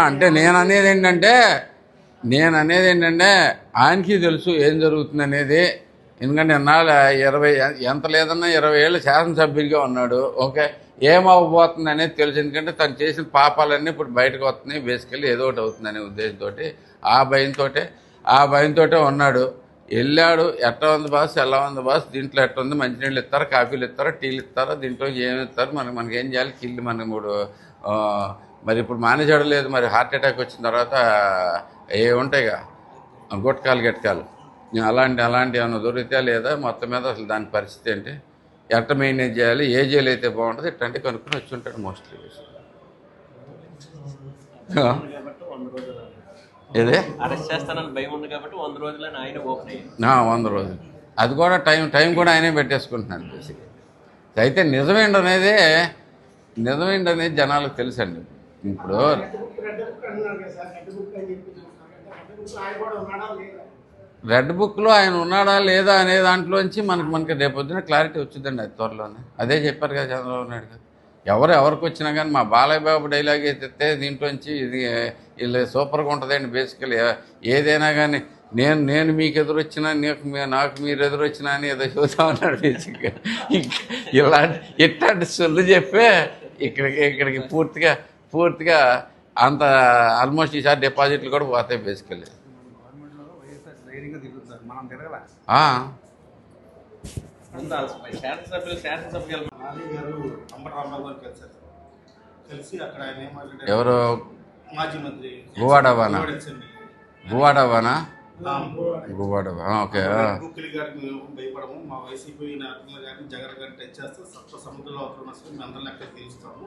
అంటే నేననేది ఏంటంటే ఆయనకి తెలుసు ఏం జరుగుతుంది అనేది. ఎందుకంటే ఇన్నాళ్ళు 20 ఎంత లేదన్నా 20 ఏళ్ళు శాసనసభ్యుడిగా ఉన్నాడు. ఓకే, ఏమవ్వబోతుంది అనేది తెలుసు. ఎందుకంటే తను చేసిన పాపాలన్నీ ఇప్పుడు బయటకు వస్తున్నాయి. బేసికల్లీ ఏదో ఒకటి అవుతుందనే ఉద్దేశంతో ఆ భయంతో ఉన్నాడు. వెళ్ళాడు. ఎట్లా ఉంది బాస్, ఎలా ఉంది బాస్, దీంట్లో ఎట్లా ఉంది, మంచినీళ్ళు ఇస్తారా, కాఫీలు ఇస్తారా, టీలు ఇస్తారా, దీంట్లో ఏమి ఇస్తారు, మనకి ఏం చేయాలి, కిల్లు మనకి మరి ఇప్పుడు మానేసాడు లేదు. మరి హార్ట్ అటాక్ వచ్చిన తర్వాత ఏ ఉంటాయిగా గుట్కాలు గట్కాలు అలాంటి ఏమైనా దొరికితే లేదా, మొత్తం మీద అసలు దాని పరిస్థితి ఏంటి, ఎట్లా మెయింటైన్ చేయాలి, ఏ జైలు అయితే బాగుంటుంది, ఇట్లాంటివి కనుక్కొని వచ్చి ఉంటాడు మోస్ట్లీ. ఏదే అరెస్ట్ చేస్తానని భయం ఉంది కాబట్టి 100 రోజులని ఆయన ఓపెన్ అయ్యింది. 100 రోజులు అది కూడా టైం కూడా ఆయనే పెట్టేసుకుంటున్నాడు బేసిక్గా. అయితే నిజమేంటనేది జనాలకు తెలుసండి. ఇప్పుడు రెడ్ బుక్లో ఆయన ఉన్నాడా లేదా అనే దాంట్లోంచి మనకి రేపొద్దున క్లారిటీ వచ్చిందండి. అది త్వరలోనే అదే చెప్పారు కదా చంద్రబాబు నాయుడు గారు. ఎవరికి వచ్చినా కానీ మా బాలయ్య బాబు డైలాగ్ అయితే దీంట్లోంచి ఇది వీళ్ళు సూపర్గా ఉంటుందండి. బేసికలీ ఏదైనా కానీ నేను మీకు ఎదురొచ్చినా నాకు మీరు ఎదురొచ్చినా అని ఏదో చూస్తా ఉన్నాడు బేసిక్గా. ఇట్లాంటి సొల్లు చెప్పే ఇక్కడికి పూర్తిగా అంత ఆల్మోస్ట్ ఈసారి డిపాజిట్లు కూడా పోతాయి బేసికలీ. ఎవరు గువాడవానా ఓకే. భయపడము మా వైసీపీ నాయకులు కానీ జగన్ గారిని టచ్ చేస్తే సప్త సముద్రంలో మేము అందరం లెక్క తీరుస్తాము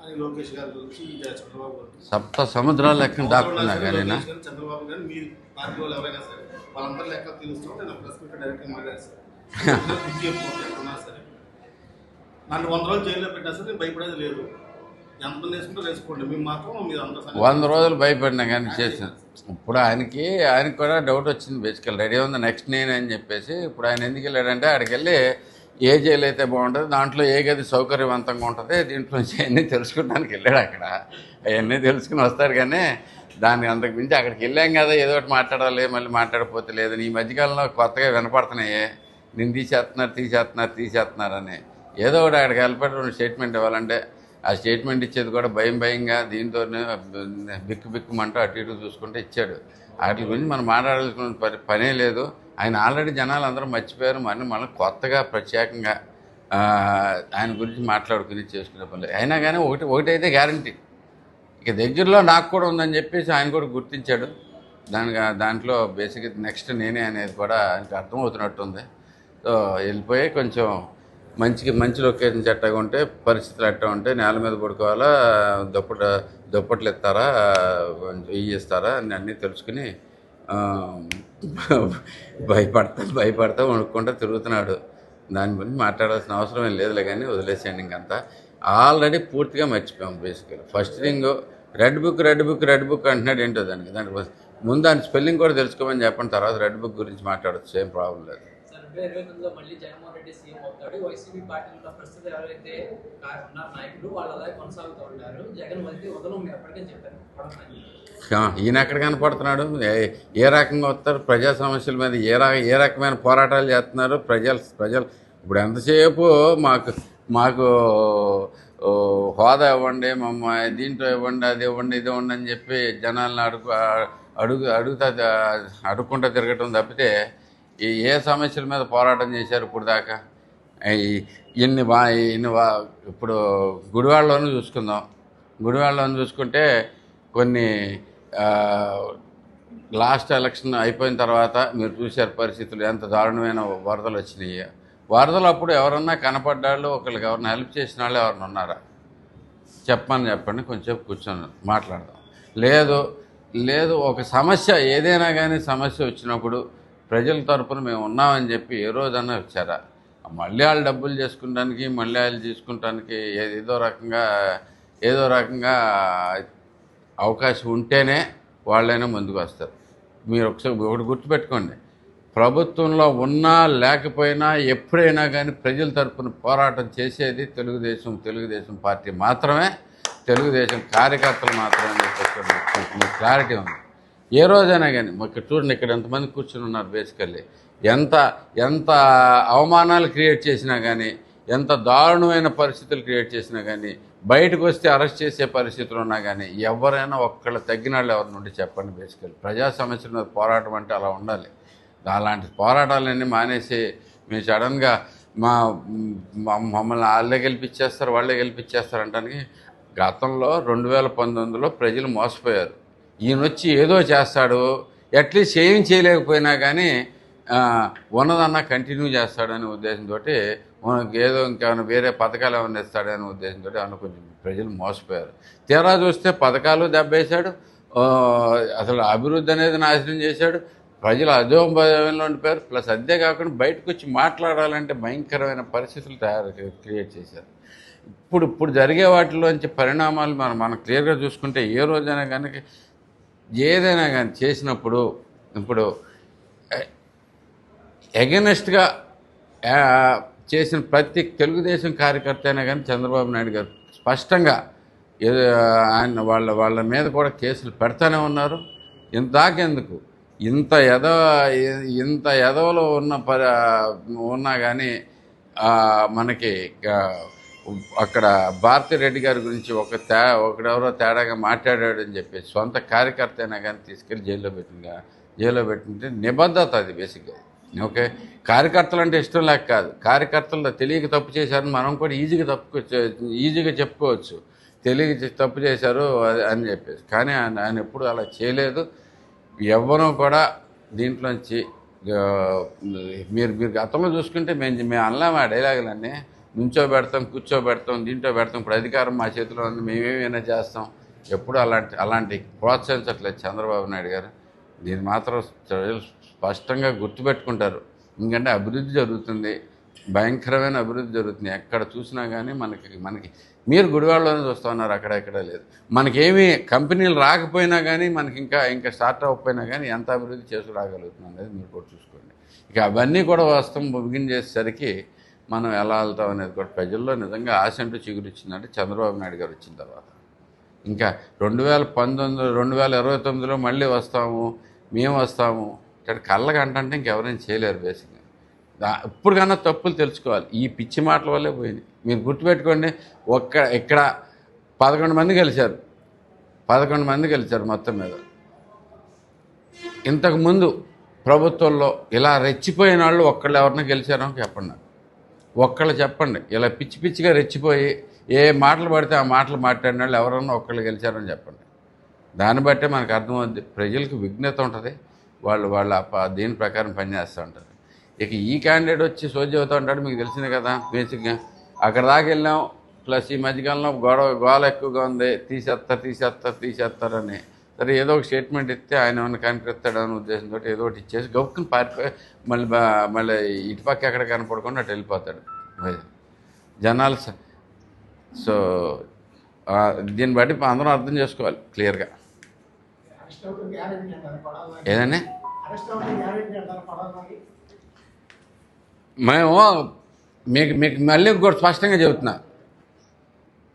అని లోకేష్ గారి గురించి చంద్రబాబు గారు సప్త సముద్రాలు లెక్క దాక్కున్నా కానీ చంద్రబాబు గారు మీ పార్టీ వాళ్ళు ఎవరైనా సరే వాళ్ళందరూ లెక్క తీరుస్తాం. నేను ప్రెస్ మీట్ డైరెక్ట్గా మాట్లాడాను సార్. ఎక్కడున్నా సరే నన్ను 100 రోజులు జైల్లో పెట్టా సార్, నేను భయపడేది లేదు. ఎంతమంది వేసుకుంటారో వేసుకోండి, మేము మాత్రం మీరు అందరూ 100 రోజులు భయపడినా కానీ చేసాను. ఇప్పుడు ఆయనకి కూడా డౌట్ వచ్చింది బేసికల్. రెడీ ఉంది నెక్స్ట్ నేను అని చెప్పేసి. ఇప్పుడు ఆయన ఎందుకు వెళ్ళాడంటే అక్కడికి వెళ్ళి ఏ జైలు అయితే బాగుంటుంది, దాంట్లో ఏ గది సౌకర్యవంతంగా ఉంటుంది, దీంట్లో అన్నీ తెలుసుకోవడానికి వెళ్ళాడు. అక్కడ అవన్నీ తెలుసుకుని వస్తాడు. కానీ దానికి అంతకు మించి అక్కడికి వెళ్ళాం కదా, ఏదో ఒకటి మాట్లాడాలి, మళ్ళీ మాట్లాడకపోతే లేదు. ఈ మధ్యకాలంలో కొత్తగా వినపడుతున్నాయి నేను తీసేస్తున్నారని. ఏదో ఒకటి అక్కడికి వెళ్ళిపోయి స్టేట్మెంట్ ఇవ్వాలంటే ఆ స్టేట్మెంట్ ఇచ్చేది కూడా భయంగా దీంతోనే బిక్కుమంటూ అటు ఇటు చూసుకుంటే ఇచ్చాడు. వాటి గురించి మనం మాట్లాడాల్సిన పనే లేదు. ఆయన ఆల్రెడీ జనాలు అందరూ మర్చిపోయారు. మనం కొత్తగా ప్రత్యేకంగా ఆయన గురించి మాట్లాడుకుని చేసుకునే పని. అయినా కానీ ఒకటైతే గ్యారంటీ, ఇక దగ్గరలో నాకు కూడా ఉందని చెప్పేసి ఆయన కూడా గుర్తించాడు. దాంట్లో బేసిక్గా నెక్స్ట్ నేనే అనేది కూడా ఆయనకు అర్థమవుతున్నట్టుంది. సో వెళ్ళిపోయి కొంచెం మంచి లొకేషన్ ఎట్టగా ఉంటే, పరిస్థితులు ఎట్టా ఉంటే, నేల మీద పడుకోవాలా, దుప్పట్లు ఇస్తారా, ఇస్తారా అని అన్నీ తెలుసుకుని భయపడతా వణుక్కుంటూ తిరుగుతున్నాడు. దాని గురించి మాట్లాడాల్సిన అవసరం ఏం లేదులే కానీ వదిలేసేయండి. ఇంకంతా ఆల్రెడీ పూర్తిగా మర్చిపోయాం. బేసికల్ ఫస్ట్ థింగ్ రెడ్ బుక్ అంటున్నాడు. ఏంటో దానికి ముందు దాని స్పెల్లింగ్ కూడా తెలుసుకోమని చెప్పండి, తర్వాత రెడ్ బుక్ గురించి మాట్లాడచ్చు, ఏం ప్రాబ్లం లేదు. 2029లో మళ్ళీ జగన్మోహన్ రెడ్డి సీఎం అవుతాడు. వైసీపీ పార్టీలో ప్రస్తుతం ఎవరైతే ఉన్నారు నాయకులు వాళ్ళు అలాగే కొనసాగుతూ ఉంటారు. జగన్ వదలం మీరు ఎప్పటికే చెప్పారు. ఈయన ఎక్కడ కనపడుతున్నాడు, ఏ రకంగా వస్తారు, ప్రజా సమస్యల మీద ఏ రకమైన పోరాటాలు చేస్తున్నారు ప్రజలు. ఇప్పుడు ఎంతసేపు మాకు హోదా ఇవ్వండి, దీంట్లో ఇవ్వండి, అది ఇవ్వండి, ఇది ఇవ్వండి అని చెప్పి జనాలను అడుక్కుంటూ తిరగటం తప్పితే ఏ సమస్యల మీద పోరాటం చేశారు ఇప్పుడు దాకా. ఇప్పుడు గుడివాడలోనూ చూసుకుంటే కొన్ని లాస్ట్ ఎలక్షన్ అయిపోయిన తర్వాత మీరు చూశారు పరిస్థితులు ఎంత దారుణమైన వరదలు వచ్చినాయి. వరదలు అప్పుడు ఎవరన్నా కనపడ్డాళ్ళు, ఒకరికి ఎవరన్నా హెల్ప్ చేసిన వాళ్ళు ఎవరన్నా ఉన్నారా చెప్పండి, కొంచెం కూర్చొని మాట్లాడదాం. లేదు ఒక సమస్య ఏదైనా కానీ సమస్య వచ్చినప్పుడు ప్రజల తరపున మేము ఉన్నామని చెప్పి ఏ రోజన్నా వచ్చారా? మళ్ళీ వాళ్ళు డబ్బులు చేసుకుంటానికి, మళ్ళీ వాళ్ళు తీసుకుంటానికి ఏదో రకంగా అవకాశం ఉంటేనే వాళ్ళైనా ముందుకు వస్తారు. మీరు ఒకటి గుర్తుపెట్టుకోండి, ప్రభుత్వంలో ఉన్నా లేకపోయినా ఎప్పుడైనా కానీ ప్రజల తరపున పోరాటం చేసేది తెలుగుదేశం పార్టీ మాత్రమే, తెలుగుదేశం కార్యకర్తలు మాత్రమే అని చెప్పేసి మీకు క్లారిటీ ఉంది. ఏ రోజైనా కానీ ఇక్కడ చూడండి, ఇక్కడ ఎంతమంది కూర్చుని ఉన్నారు. బేసికల్లీ ఎంత అవమానాలు క్రియేట్ చేసినా కానీ, ఎంత దారుణమైన పరిస్థితులు క్రియేట్ చేసినా కానీ, బయటకు వస్తే అరెస్ట్ చేసే పరిస్థితులు ఉన్నా కానీ ఎవరైనా ఒక్కళ్ళు తగ్గిన వాళ్ళు ఎవరి నుండి చెప్పండి. బేసికల్లీ ప్రజా సమస్యల మీద పోరాటం అంటే అలా ఉండాలి. అలాంటి పోరాటాలన్నీ మానేసి మీరు సడన్గా మమ్మల్ని వాళ్ళే గెలిపించేస్తారు అంటానికి గతంలో 2019లో ప్రజలు మోసపోయారు. ఈయన వచ్చి ఏదో చేస్తాడు, అట్లీస్ట్ ఏం చేయలేకపోయినా కానీ ఉన్నదన్నా కంటిన్యూ చేస్తాడనే ఉద్దేశంతో ఏదో ఇంకేమైనా వేరే పథకాలు ఏమైనా ఇస్తాడనే ఉద్దేశంతో ఏమైనా కొంచెం ప్రజలు మోసపోయారు. తీరా చూస్తే పథకాలు దెబ్బేశాడు, అసలు అభివృద్ధి అనేది నాశనం చేశాడు, ప్రజలు అధోభయంలో ఉండిపోయారు. ప్లస్ అదే కాకుండా బయటకు వచ్చి మాట్లాడాలంటే భయంకరమైన పరిస్థితులు క్రియేట్ చేశారు. ఇప్పుడు జరిగే వాటిలోంచి పరిణామాలు మనం క్లియర్గా చూసుకుంటే ఏ రోజైనా కనుక ఏదైనా కానీ చేసినప్పుడు ఇప్పుడు ఎగనెస్ట్గా చేసిన ప్రతి తెలుగుదేశం కార్యకర్త అయినా కానీ చంద్రబాబు నాయుడు గారు స్పష్టంగా ఆయన వాళ్ళ మీద కూడా కేసులు పెడతానే ఉన్నారు. ఇంతాకెందుకు ఇంత ఎదవలో ఉన్నా కానీ మనకి అక్కడ భారతిరెడ్డి గారి గురించి ఒకడెవరో తేడాగా మాట్లాడాడని చెప్పి సొంత కార్యకర్త అయినా కానీ తీసుకెళ్ళి జైల్లో పెట్టింటే నిబద్ధత అది బేసిక్గా. ఓకే, కార్యకర్తలు అంటే ఇష్టం లేక కాదు, కార్యకర్తలు తెలియక తప్పు చేశారని మనం కూడా ఈజీగా చెప్పుకోవచ్చు. తెలియక తప్పు చేశారు అని చెప్పేసి, కానీ ఆయన ఎప్పుడు అలా చేయలేదు. ఎవ్వరూ కూడా దీంట్లోంచి మీరు గతంలో చూసుకుంటే మేము అనలేము ఆ డైలాగులన్నీ. నుంచోబెడతాం, కూర్చోబెడతాం, దీంట్లో పెడతాం, ఇప్పుడు అధికారం మా చేతిలో ఉంది, మేమేమైనా చేస్తాం. ఎప్పుడు అలాంటి ప్రోత్సహించట్లేదు చంద్రబాబు నాయుడు గారు. దీన్ని మాత్రం స్పష్టంగా గుర్తుపెట్టుకుంటారు. ఎందుకంటే అభివృద్ధి జరుగుతుంది, భయంకరమైన అభివృద్ధి జరుగుతుంది. ఎక్కడ చూసినా కానీ మనకి మీరు గుడివాడలోనే చూస్తూ ఉన్నారు, అక్కడ లేదు. మనకేమీ కంపెనీలు రాకపోయినా కానీ మనకి ఇంకా స్టార్ట్ అవ్వకపోయినా కానీ ఎంత అభివృద్ధి చేసి రాగలుగుతున్నాం అనేది మీరు కూడా చూసుకోండి. ఇక అవన్నీ కూడా వాస్తవం బిగిన్ చేసేసరికి మనం ఎలా వెళ్తాం అనేది కూడా ప్రజల్లో నిజంగా ఆశ అంటూ చిగురిచ్చిందంటే చంద్రబాబు నాయుడు గారు వచ్చిన తర్వాత. ఇంకా 2029లో మళ్ళీ మేము వస్తాము ఇక్కడ కళ్ళకి అంటే ఇంకెవరైనా చేయలేరు. బేసిక్గా ఇప్పుడు కన్నా తప్పులు తెలుసుకోవాలి. ఈ పిచ్చి మాటల వల్లే పోయింది. మీరు గుర్తుపెట్టుకోండి, ఇక్కడ 11 మంది గెలిచారు మొత్తం మీద. ఇంతకుముందు ప్రభుత్వంలో ఇలా రెచ్చిపోయిన వాళ్ళు ఒక్కళ్ళు ఎవరినైనా గెలిచారో చెప్పండి నాకు. ఒక్కళ్ళు చెప్పండి. ఇలా పిచ్చిగా రెచ్చిపోయి ఏ మాటలు పడితే ఆ మాటలు మాట్లాడిన వాళ్ళు ఎవరన్నా ఒక్కళ్ళు గెలిచారని చెప్పండి. దాన్ని బట్టే మనకు అర్థమవుద్ది. ప్రజలకు విఘ్నత ఉంటుంది, వాళ్ళు దీని ప్రకారం పనిచేస్తూ ఉంటారు. ఇక ఈ క్యాండిడేట్ వచ్చి సోది అవుతూ ఉంటాడు, మీకు తెలిసిందే కదా. బేసిక్గా అక్కడ దాకా వెళ్ళాం. ప్లస్ ఈ మధ్యకాలంలో గోల ఎక్కువగా ఉంది, తీసేస్తారని. సరే ఏదో ఒక స్టేట్మెంట్ ఇస్తే ఆయన ఏమైనా కనిపిస్తాడని ఉద్దేశంతో ఏదో ఒకటి ఇచ్చేసి గౌక్కుని పారిపోయి మళ్ళీ ఇటుపక్క ఎక్కడ కనపడకుండా అటు వెళ్ళిపోతాడు జనాలు. సో దీన్ని బట్టి అందరం అర్థం చేసుకోవాలి క్లియర్గా. ఏదండి మీకు మళ్ళీ కూడా స్పష్టంగా చెబుతున్నా,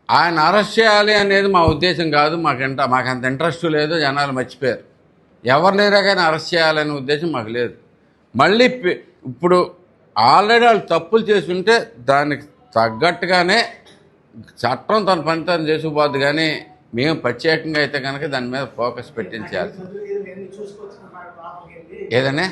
ఆయన అరెస్ట్ చేయాలి అనేది మా ఉద్దేశం కాదు. మాకంత ఇంట్రెస్ట్ లేదు, జనాలు మర్చిపోయారు. ఎవరు లేరా కానీ అరెస్ట్ చేయాలనే ఉద్దేశం మాకు లేదు. మళ్ళీ ఇప్పుడు ఆల్రెడీ వాళ్ళు తప్పులు చేసుంటే దానికి తగ్గట్టుగానే చట్టం తన పని తను చేసుకుపోద్ది. కానీ మేము ప్రత్యేకంగా అయితే కనుక దాని మీద ఫోకస్ పెట్టించాలి. ఏదనే